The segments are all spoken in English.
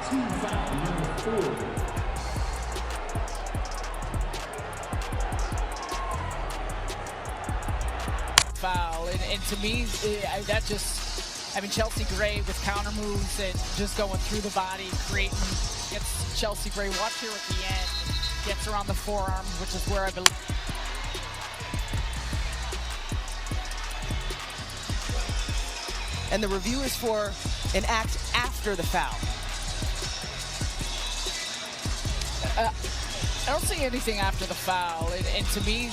Team foul number 4. Foul, and to me, that just, I mean, Chelsea Gray with counter moves and just going through the body, creating, gets Chelsea Gray, watch here at the end, gets around the forearm, which is where I believe. And the review is for an act after the foul. I don't see anything after the foul, and to me,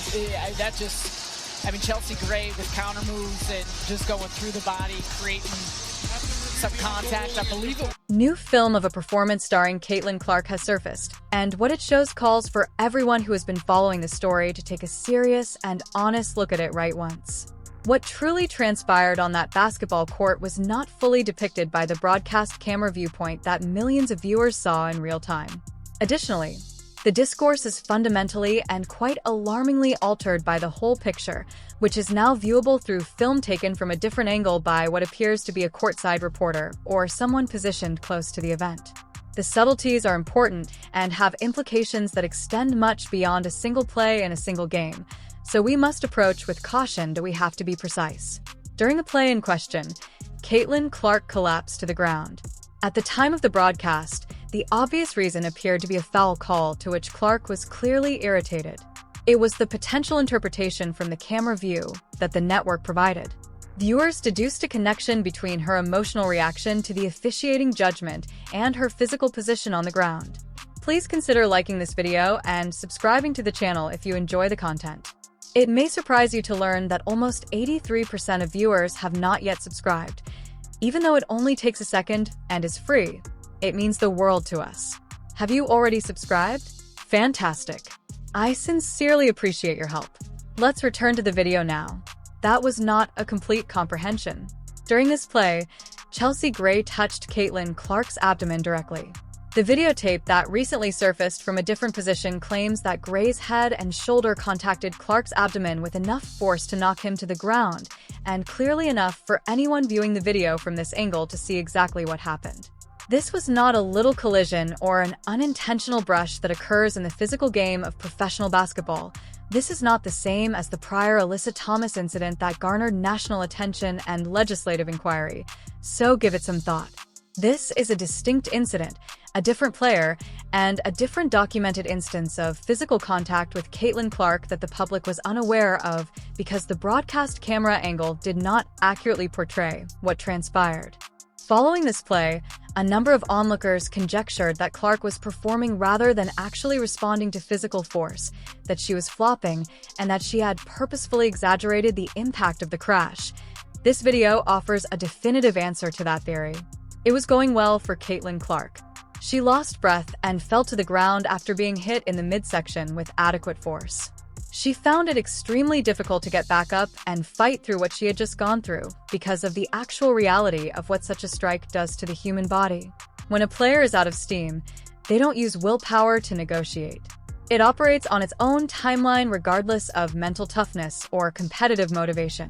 that just, I mean, Chelsea Gray with counter moves and just going through the body, creating some contact, I believe it. New film of a performance starring Caitlin Clark has surfaced, and what it shows calls for everyone who has been following the story to take a serious and honest look at it right once. What truly transpired on that basketball court was not fully depicted by the broadcast camera viewpoint that millions of viewers saw in real time. Additionally, the discourse is fundamentally and quite alarmingly altered by the whole picture, which is now viewable through film taken from a different angle by what appears to be a courtside reporter or someone positioned close to the event. The subtleties are important and have implications that extend much beyond a single play in a single game, so we must approach with caution. Do we have to be precise? During the play in question, Caitlin Clark collapsed to the ground. At the time of the broadcast, the obvious reason appeared to be a foul call, to which Clark was clearly irritated. It was the potential interpretation from the camera view that the network provided. Viewers deduced a connection between her emotional reaction to the officiating judgment and her physical position on the ground. Please consider liking this video and subscribing to the channel if you enjoy the content. It may surprise you to learn that almost 83% of viewers have not yet subscribed. Even though it only takes a second and is free, it means the world to us. Have you already subscribed? Fantastic! I sincerely appreciate your help. Let's return to the video now. That was not a complete comprehension. During this play, Chelsea Gray touched Caitlin Clark's abdomen directly. The videotape that recently surfaced from a different position claims that Gray's head and shoulder contacted Clark's abdomen with enough force to knock him to the ground, and clearly enough for anyone viewing the video from this angle to see exactly what happened. This was not a little collision or an unintentional brush that occurs in the physical game of professional basketball. This is not the same as the prior Alyssa Thomas incident that garnered national attention and legislative inquiry, so give it some thought. This is a distinct incident, a different player, and a different documented instance of physical contact with Caitlin Clark that the public was unaware of because the broadcast camera angle did not accurately portray what transpired. Following this play, a number of onlookers conjectured that Clark was performing rather than actually responding to physical force, that she was flopping, and that she had purposefully exaggerated the impact of the crash. This video offers a definitive answer to that theory. It was going well for Caitlin Clark. She lost breath and fell to the ground after being hit in the midsection with adequate force. She found it extremely difficult to get back up and fight through what she had just gone through because of the actual reality of what such a strike does to the human body. When a player is out of steam, they don't use willpower to negotiate. It operates on its own timeline regardless of mental toughness or competitive motivation.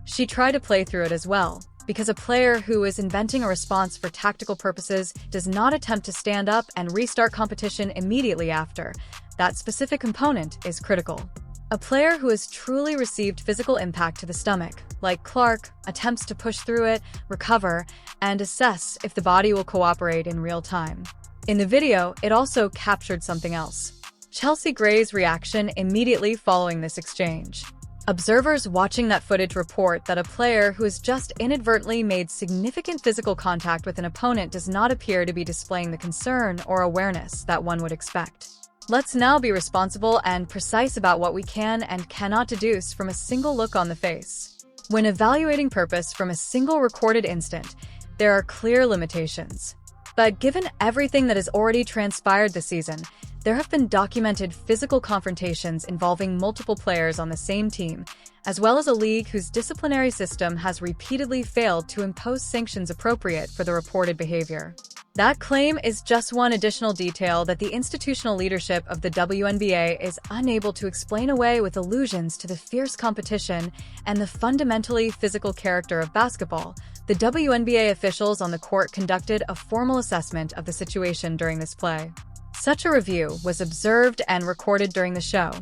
She tried to play through it as well, because a player who is inventing a response for tactical purposes does not attempt to stand up and restart competition immediately after. That specific component is critical. A player who has truly received physical impact to the stomach, like Clark, attempts to push through it, recover, and assess if the body will cooperate in real time. In the video, it also captured something else: Chelsea Gray's reaction immediately following this exchange. Observers watching that footage report that a player who has just inadvertently made significant physical contact with an opponent does not appear to be displaying the concern or awareness that one would expect. Let's now be responsible and precise about what we can and cannot deduce from a single look on the face. When evaluating purpose from a single recorded instant, there are clear limitations. But given everything that has already transpired this season, there have been documented physical confrontations involving multiple players on the same team, as well as a league whose disciplinary system has repeatedly failed to impose sanctions appropriate for the reported behavior. That claim is just one additional detail that the institutional leadership of the WNBA is unable to explain away with allusions to the fierce competition and the fundamentally physical character of basketball, The WNBA officials on the court conducted a formal assessment of the situation during this play. Such a review was observed and recorded during the show.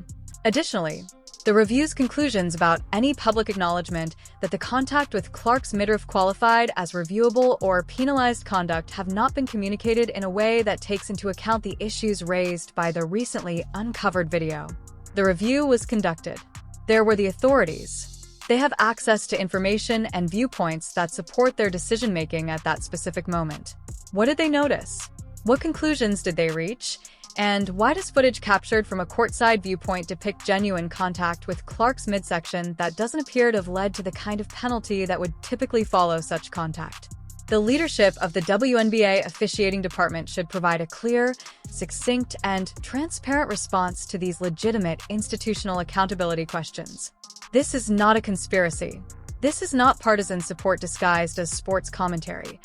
Additionally, the review's conclusions about any public acknowledgement that the contact with Clark's midriff qualified as reviewable or penalized conduct have not been communicated in a way that takes into account the issues raised by the recently uncovered video. The review was conducted. There were the authorities. They have access to information and viewpoints that support their decision-making at that specific moment. What did they notice? What conclusions did they reach? And why does footage captured from a courtside viewpoint depict genuine contact with Clark's midsection that doesn't appear to have led to the kind of penalty that would typically follow such contact? The leadership of the WNBA officiating department should provide a clear, succinct, and transparent response to these legitimate institutional accountability questions. This is not a conspiracy. This is not partisan support disguised as sports commentary.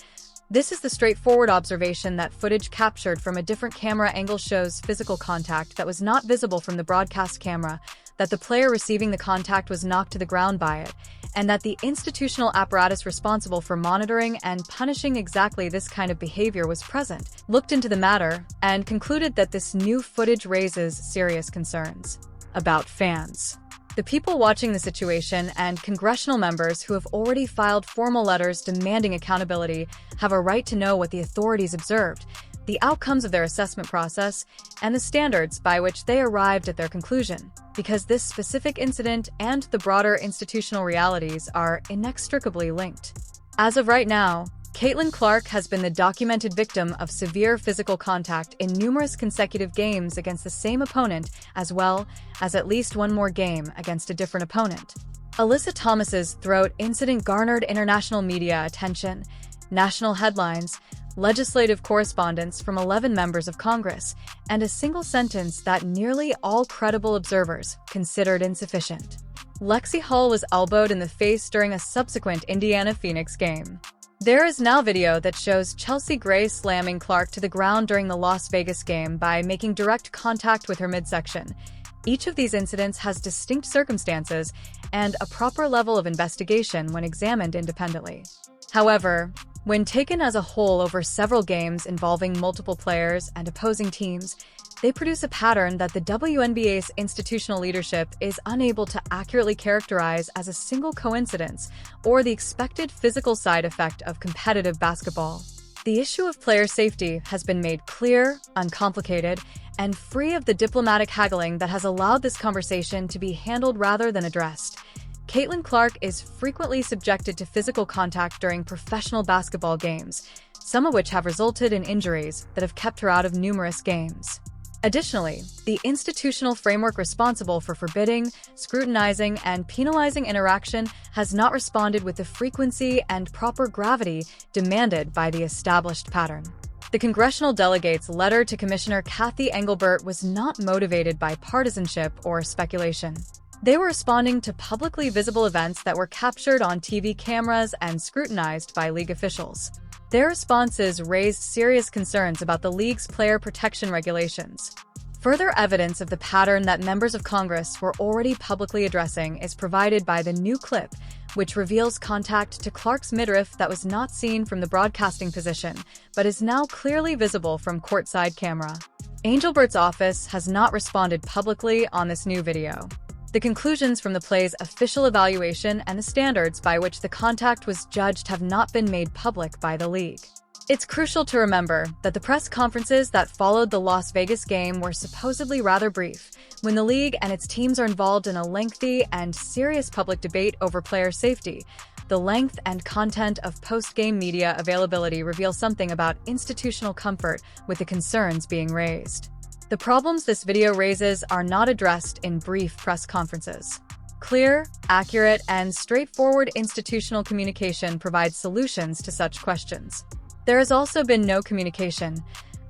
This is the straightforward observation that footage captured from a different camera angle shows physical contact that was not visible from the broadcast camera, that the player receiving the contact was knocked to the ground by it, and that the institutional apparatus responsible for monitoring and punishing exactly this kind of behavior was present, looked into the matter, and concluded that this new footage raises serious concerns about fans. The people watching the situation and congressional members who have already filed formal letters demanding accountability have a right to know what the authorities observed, the outcomes of their assessment process, and the standards by which they arrived at their conclusion, because this specific incident and the broader institutional realities are inextricably linked. As of right now, Caitlin Clark has been the documented victim of severe physical contact in numerous consecutive games against the same opponent, as well as at least one more game against a different opponent. Alyssa Thomas's throat incident garnered international media attention, national headlines, legislative correspondence from 11 members of Congress, and a single sentence that nearly all credible observers considered insufficient. Lexi Hull was elbowed in the face during a subsequent Indiana-Phoenix game. There is now video that shows Chelsea Gray slamming Clark to the ground during the Las Vegas game by making direct contact with her midsection. Each of these incidents has distinct circumstances and a proper level of investigation when examined independently. However, when taken as a whole over several games involving multiple players and opposing teams, they produce a pattern that the WNBA's institutional leadership is unable to accurately characterize as a single coincidence or the expected physical side effect of competitive basketball. The issue of player safety has been made clear, uncomplicated, and free of the diplomatic haggling that has allowed this conversation to be handled rather than addressed. Caitlin Clark is frequently subjected to physical contact during professional basketball games, some of which have resulted in injuries that have kept her out of numerous games. Additionally, the institutional framework responsible for forbidding, scrutinizing, and penalizing interaction has not responded with the frequency and proper gravity demanded by the established pattern. The congressional delegate's letter to Commissioner Kathy Engelbert was not motivated by partisanship or speculation. They were responding to publicly visible events that were captured on TV cameras and scrutinized by league officials. Their responses raised serious concerns about the league's player protection regulations. Further evidence of the pattern that members of Congress were already publicly addressing is provided by the new clip, which reveals contact to Clark's midriff that was not seen from the broadcasting position, but is now clearly visible from courtside camera. Engelbert's office has not responded publicly on this new video. The conclusions from the play's official evaluation and the standards by which the contact was judged have not been made public by the league. It's crucial to remember that the press conferences that followed the Las Vegas game were supposedly rather brief, when the league and its teams are involved in a lengthy and serious public debate over player safety. The length and content of post-game media availability reveal something about institutional comfort with the concerns being raised. The problems this video raises are not addressed in brief press conferences. Clear, accurate, and straightforward institutional communication provides solutions to such questions. There has also been no communication.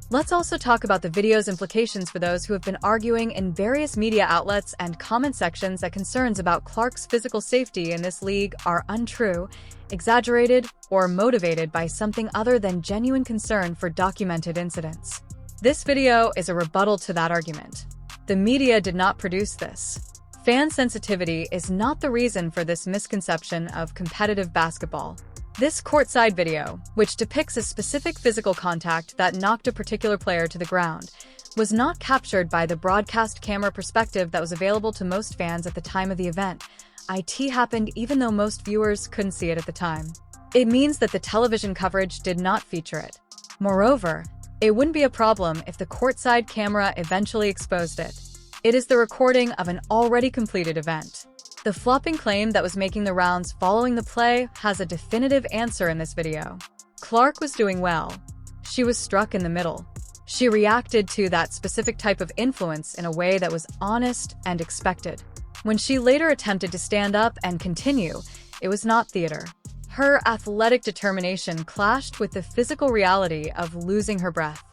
Let's also talk about the video's implications for those who have been arguing in various media outlets and comment sections that concerns about Clark's physical safety in this league are untrue, exaggerated, or motivated by something other than genuine concern for documented incidents. This video is a rebuttal to that argument. The media did not produce this. Fan sensitivity is not the reason for this misconception of competitive basketball. This courtside video, which depicts a specific physical contact that knocked a particular player to the ground, was not captured by the broadcast camera perspective that was available to most fans at the time of the event. It happened even though most viewers couldn't see it at the time. It means that the television coverage did not feature it. Moreover, it wouldn't be a problem if the courtside camera eventually exposed it. It is the recording of an already completed event. The flopping claim that was making the rounds following the play has a definitive answer in this video. Clark was doing well. She was struck in the middle. She reacted to that specific type of influence in a way that was honest and expected. When she later attempted to stand up and continue, it was not theater. Her athletic determination clashed with the physical reality of losing her breath.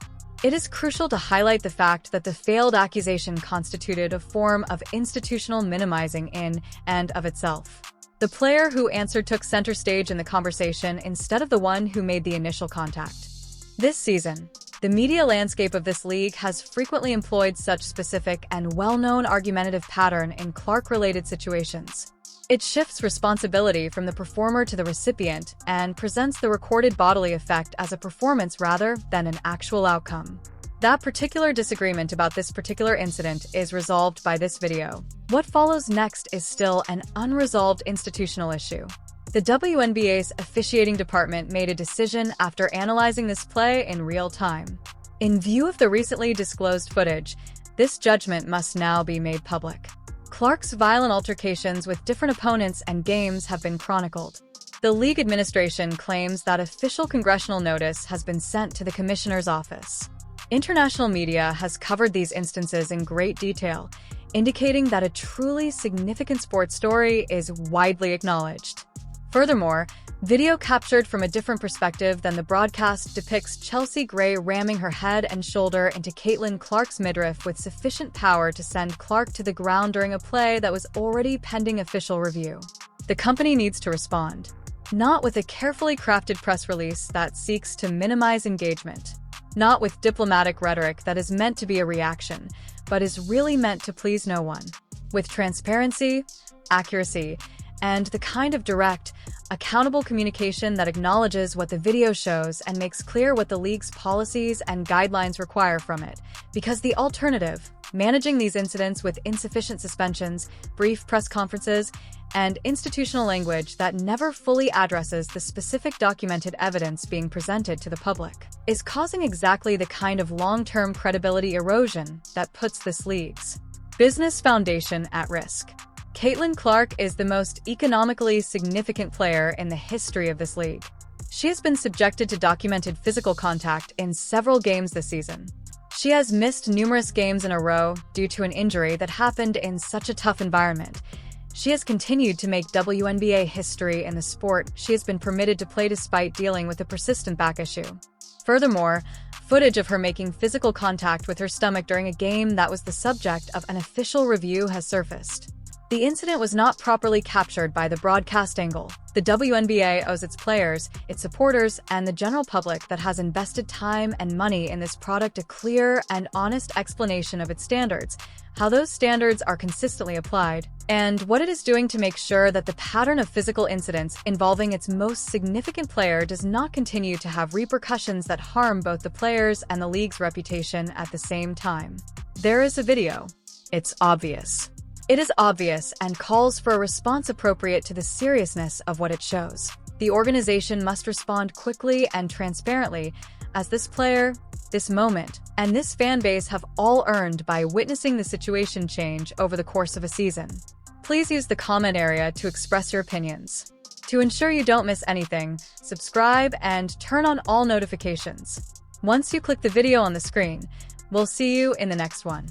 It is crucial to highlight the fact that the failed accusation constituted a form of institutional minimizing in and of itself. The player who answered took center stage in the conversation instead of the one who made the initial contact. This season, the media landscape of this league has frequently employed such specific and well-known argumentative pattern in Clark-related situations. It shifts responsibility from the performer to the recipient and presents the recorded bodily effect as a performance rather than an actual outcome. That particular disagreement about this particular incident is resolved by this video. What follows next is still an unresolved institutional issue. The WNBA's officiating department made a decision after analyzing this play in real time. In view of the recently disclosed footage, this judgment must now be made public. Clark's violent altercations with different opponents and games have been chronicled. The league administration claims that official congressional notice has been sent to the commissioner's office. International media has covered these instances in great detail, indicating that a truly significant sports story is widely acknowledged. Furthermore, video captured from a different perspective than the broadcast depicts Chelsea Gray ramming her head and shoulder into Caitlin Clark's midriff with sufficient power to send Clark to the ground during a play that was already pending official review. The company needs to respond, not with a carefully crafted press release that seeks to minimize engagement, not with diplomatic rhetoric that is meant to be a reaction, but is really meant to please no one, with transparency, accuracy, and the kind of direct, accountable communication that acknowledges what the video shows and makes clear what the league's policies and guidelines require from it. Because the alternative, managing these incidents with insufficient suspensions, brief press conferences, and institutional language that never fully addresses the specific documented evidence being presented to the public, is causing exactly the kind of long-term credibility erosion that puts this league's business foundation at risk. Caitlin Clark is the most economically significant player in the history of this league. She has been subjected to documented physical contact in several games this season. She has missed numerous games in a row due to an injury that happened in such a tough environment. She has continued to make WNBA history in the sport she has been permitted to play despite dealing with a persistent back issue. Furthermore, footage of her making physical contact with her stomach during a game that was the subject of an official review has surfaced. The incident was not properly captured by the broadcast angle. The WNBA owes its players, its supporters, and the general public that has invested time and money in this product a clear and honest explanation of its standards, how those standards are consistently applied, and what it is doing to make sure that the pattern of physical incidents involving its most significant player does not continue to have repercussions that harm both the players and the league's reputation at the same time. There is a video. It's obvious. It is obvious and calls for a response appropriate to the seriousness of what it shows. The organization must respond quickly and transparently, as this player, this moment, and this fan base have all earned by witnessing the situation change over the course of a season. Please use the comment area to express your opinions. To ensure you don't miss anything, subscribe and turn on all notifications. Once you click the video on the screen, we'll see you in the next one.